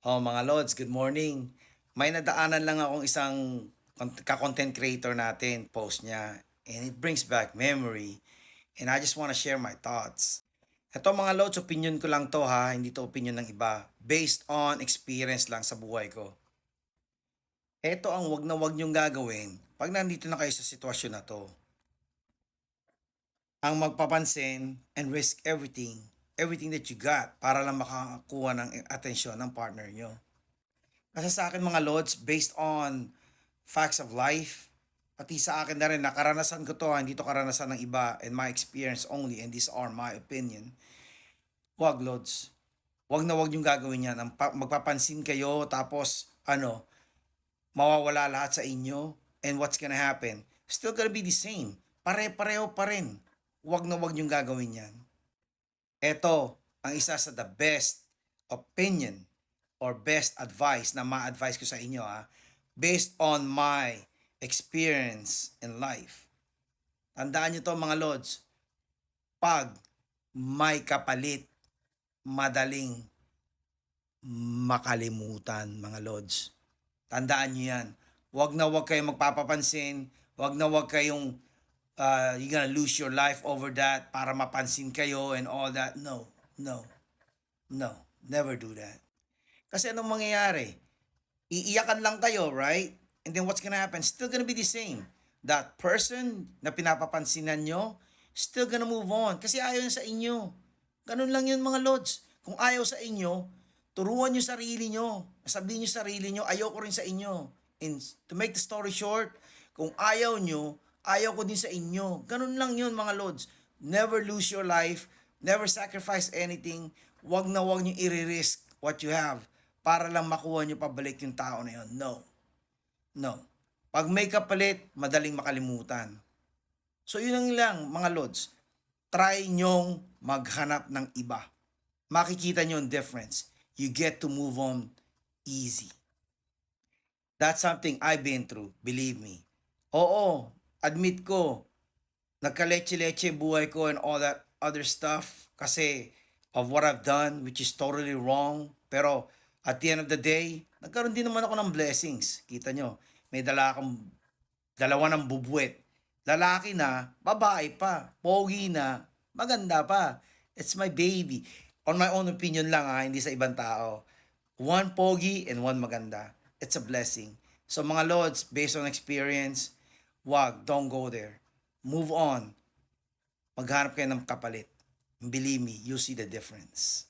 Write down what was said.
Oh, mga Lods, good morning. May nadaanan lang akong isang ka-content creator natin, post niya, and it brings back memory, and I just want to share my thoughts. Ito mga Lods, opinion ko lang to ha, hindi to opinion ng iba. Based on experience lang sa buhay ko. Ito ang wag na wag niyong gagawin pag nandito na kayo sa sitwasyon na to. Ang magpapansin and risk everything that you got para lang makakuha ng atensyon ng partner nyo. Kasi sa akin mga Lods, based on facts of life, pati sa akin na rin, nakaranasan ko to, hindi to karanasan ng iba, and my experience only, and these are my opinion. Wag Lods, wag na wag yung gagawin yan. Magpapansin kayo, tapos, mawawala lahat sa inyo, and what's gonna happen? Still gonna be the same. Pare-pareho pa rin. Wag na wag yung gagawin yan. Ito, ang isa sa the best opinion or best advice na ma-advise ko sa inyo based on my experience in life. Tandaan nyo to mga Lods, pag may kapalit, madaling makalimutan mga Lods. Tandaan nyo yan. Huwag na huwag kayong magpapapansin, huwag na huwag kayong you're gonna lose your life over that para mapansin kayo and all that. No, no, no. Never do that. Kasi anong mangyayari? Iiyakan lang kayo, right? And then what's gonna happen? Still gonna be the same. That person na pinapapansinan nyo, still gonna move on. Kasi ayaw niya sa inyo. Ganun lang yun mga Lods. Kung ayaw sa inyo, turuan nyo sarili nyo. Sabihin nyo sarili nyo, ayaw ko rin sa inyo. And to make the story short, kung ayaw nyo, ayaw ko din sa inyo. Ganun lang yun mga Lods. Never lose your life. Never sacrifice anything. Wag na wag nyo i-risk what you have para lang makuha nyo pabalik yung tao na yun. No. No. Pag may kapalit, madaling makalimutan. So yun lang mga Lods. Try nyong maghanap ng iba. Makikita nyo yung difference. You get to move on easy. That's something I've been through, believe me. Oo, admit ko, nagkaleche-leche buhay ko and all that other stuff kasi of what I've done, which is totally wrong. Pero at the end of the day, nagkaroon din naman ako ng blessings. Kita nyo, may dalawa ng bubuwet. Lalaki na, babae pa, pogi na, maganda pa. It's my baby. On my own opinion lang hindi sa ibang tao. One pogi and one maganda. It's a blessing. So mga Lods, based on experience, don't go there. Move on. Maghanap kayo ng kapalit. Believe me, you see the difference.